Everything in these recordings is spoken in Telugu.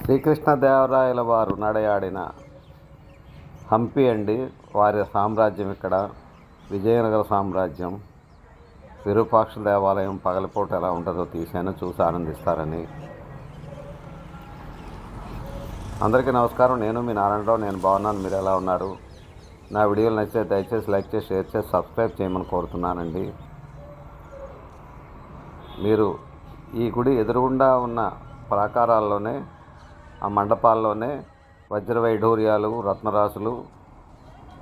శ్రీకృష్ణదేవరాయల వారు నడయాడిన హంపి అండి. వారి సామ్రాజ్యం ఇక్కడ విజయనగర సామ్రాజ్యం. విరూపాక్ష దేవాలయం పగలపూట ఎలా ఉంటుందో తీశాను, చూసి ఆనందిస్తారని. అందరికీ నమస్కారం. నేను మీ నారాయణరావు. నేను బాగున్నాను. మీరు ఎలా ఉన్నారు? నా వీడియోలు నచ్చితే దయచేసి లైక్ చేసి, షేర్ చేసి, సబ్స్క్రైబ్ చేయమని కోరుతున్నానండి. మీరు ఈ గుడి ఎదురుగుండా ఉన్న ప్రాకారాల్లోనే, ఆ మండపాల్లోనే వజ్రవైఢూర్యాలు, రత్నరాసులు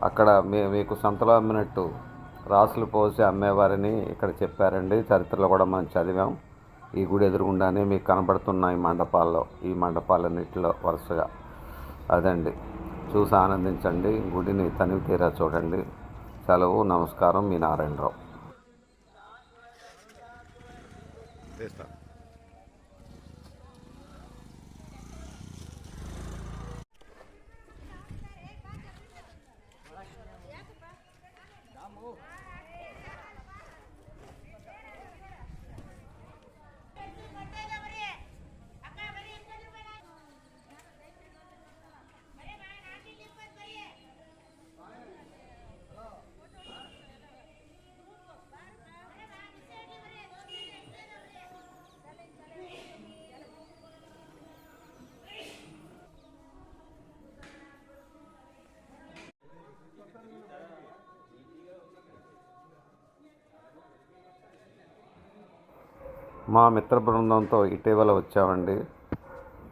అక్కడ మీకు సంతలో అమ్మినట్టు రాసులు పోసి అమ్మేవారని ఇక్కడ చెప్పారండి. చరిత్రలో కూడా మనం చదివాం. ఈ గుడి ఎదురుగుండానే మీకు కనబడుతున్న ఈ మండపాలన్నింటిలో వరుసగా అదండి. చూసి ఆనందించండి. గుడిని తనివి తీరా చూడండి. సెలవు. నమస్కారం. మీ నారాయణరావు. మా మిత్ర బృందంతో ఇటీవల వచ్చామండి.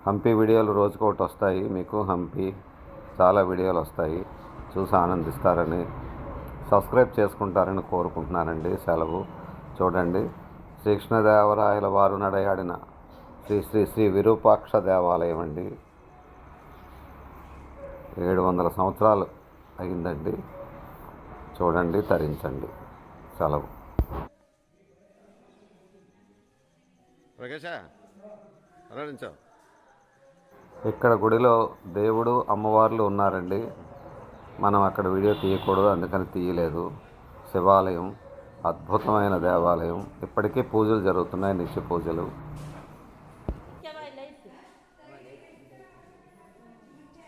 హంపి వీడియోలు రోజుకొకటి వస్తాయి. మీకు హంపి చాలా వీడియోలు వస్తాయి. చూసి ఆనందిస్తారని, సబ్స్క్రైబ్ చేసుకుంటారని కోరుకుంటున్నానండి. సెలవు. చూడండి. శ్రీకృష్ణదేవరాయల వారు నడయాడిన శ్రీ శ్రీ శ్రీ విరూపాక్ష దేవాలయం అండి. 700 సంవత్సరాలు అయిందండి. చూడండి, తరించండి. సెలవు. ఇక్కడ గుడిలో దేవుడు, అమ్మవార్లు ఉన్నారండి. మనం అక్కడ వీడియో తీయకూడదు, అందుకని తీయలేదు. శివాలయం, అద్భుతమైన దేవాలయం. ఇప్పటికీ పూజలు జరుగుతున్నాయి, నిత్య పూజలు.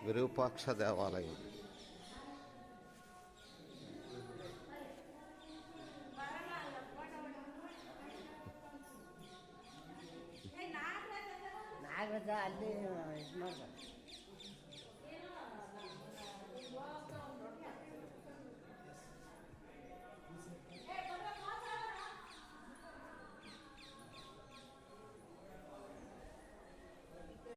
విరూపాక్ష దేవాలయం. ನಾಗರಾಜ ಅಲ್ಲಿ ಇದು ಮಾಡ್ತಾರೆ.